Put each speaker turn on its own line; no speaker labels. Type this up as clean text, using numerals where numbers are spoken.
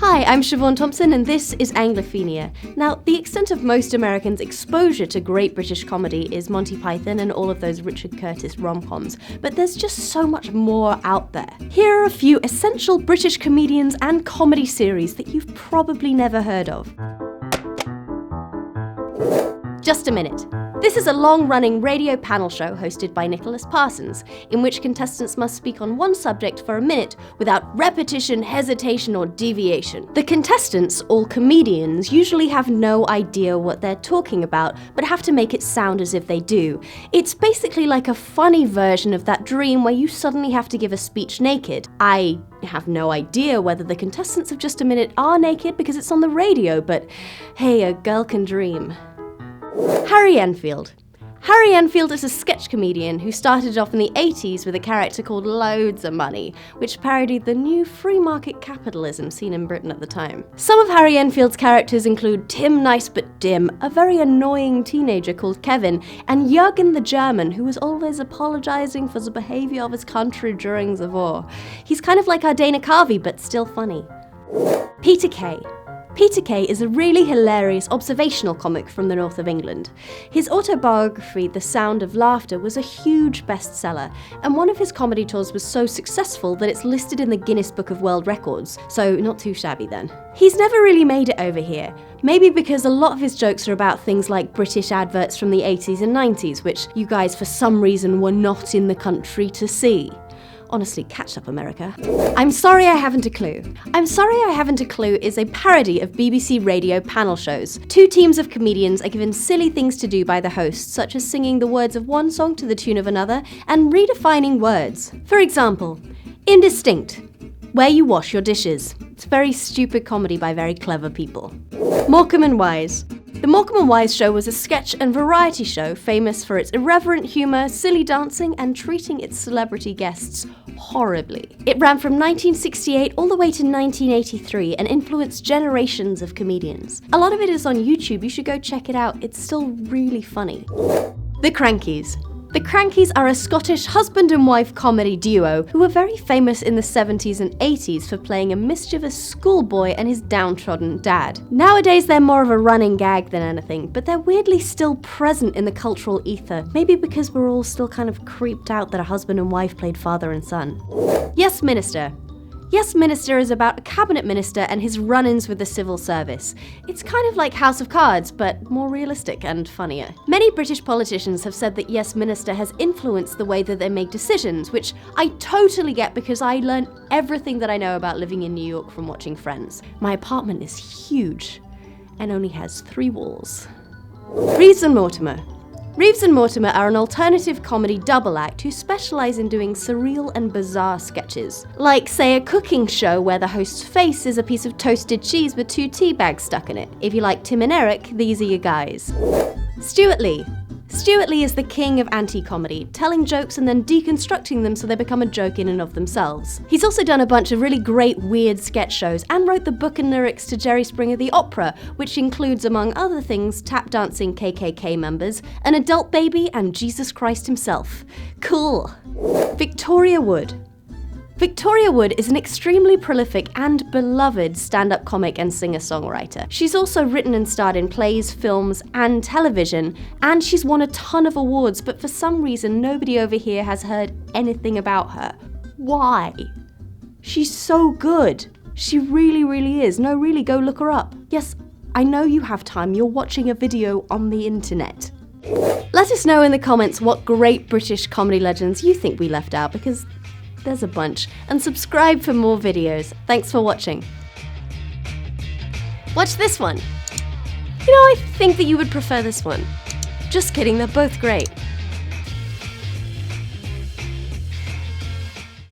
Hi, I'm Siobhan Thompson and this is Anglophenia. Now, the extent of most Americans' exposure to great British comedy is Monty Python and all of those Richard Curtis rom-coms, but there's just so much more out there. Here are a few essential British comedians and comedy series that you've probably never heard of. Just a minute. This is a long-running radio panel show hosted by Nicholas Parsons, in which contestants must speak on one subject for a minute without repetition, hesitation, or deviation. The contestants, all comedians, usually have no idea what they're talking about, but have to make it sound as if they do. It's basically like a funny version of that dream where you suddenly have to give a speech naked. I have no idea whether the contestants of Just a Minute are naked because it's on the radio, but hey, a girl can dream. Harry Enfield. Harry Enfield is a sketch comedian who started off in the 80s with a character called Loads of Money, which parodied the new free market capitalism seen in Britain at the time. Some of Harry Enfield's characters include Tim Nice but Dim, a very annoying teenager called Kevin, and Jürgen the German, who was always apologising for the behaviour of his country during the war. He's kind of like our Dana Carvey, but still funny. Peter Kay. Peter Kay is a really hilarious observational comic from the north of England. His autobiography, The Sound of Laughter, was a huge bestseller, and one of his comedy tours was so successful that it's listed in the Guinness Book of World Records, so not too shabby then. He's never really made it over here, maybe because a lot of his jokes are about things like British adverts from the 80s and 90s, which you guys for some reason were not in the country to see. Honestly, catch up, America. I'm Sorry I Haven't a Clue. I'm Sorry I Haven't a Clue is a parody of BBC radio panel shows. Two teams of comedians are given silly things to do by the host, such as singing the words of one song to the tune of another and redefining words. For example, Indistinct, where you wash your dishes. It's very stupid comedy by very clever people. Morecambe and Wise. The Morecambe and Wise show was a sketch and variety show famous for its irreverent humour, silly dancing, and treating its celebrity guests horribly. It ran from 1968 all the way to 1983 and influenced generations of comedians. A lot of it is on YouTube, you should go check it out, it's still really funny. The Crankies. The Crankies are a Scottish husband and wife comedy duo who were very famous in the 70s and 80s for playing a mischievous schoolboy and his downtrodden dad. Nowadays they're more of a running gag than anything, but they're weirdly still present in the cultural ether, maybe because we're all still kind of creeped out that a husband and wife played father and son. Yes Minister. Yes Minister is about a cabinet minister and his run-ins with the civil service. It's kind of like House of Cards, but more realistic and funnier. Many British politicians have said that Yes Minister has influenced the way that they make decisions, which I totally get because I learned everything that I know about living in New York from watching Friends. My apartment is huge and only has 3 walls. Reeves and Mortimer. Reeves and Mortimer are an alternative comedy double act who specialise in doing surreal and bizarre sketches. Like, say, a cooking show where the host's face is a piece of toasted cheese with 2 tea bags stuck in it. If you like Tim and Eric, these are your guys. Stewart Lee. Stewart Lee is the king of anti-comedy, telling jokes and then deconstructing them so they become a joke in and of themselves. He's also done a bunch of really great weird sketch shows and wrote the book and lyrics to Jerry Springer the Opera, which includes, among other things, tap dancing KKK members, an adult baby, and Jesus Christ himself. Cool. Victoria Wood. Victoria Wood is an extremely prolific and beloved stand-up comic and singer-songwriter. She's also written and starred in plays, films, and television, and she's won a ton of awards, but for some reason nobody over here has heard anything about her. Why? She's so good. She really, really is. No, really, go look her up. Yes, I know you have time. You're watching a video on the internet. Let us know in the comments what great British comedy legends you think we left out, because there's a bunch, and subscribe for more videos. Thanks for watching. Watch this one. You know, I think that you would prefer this one. Just kidding, they're both great.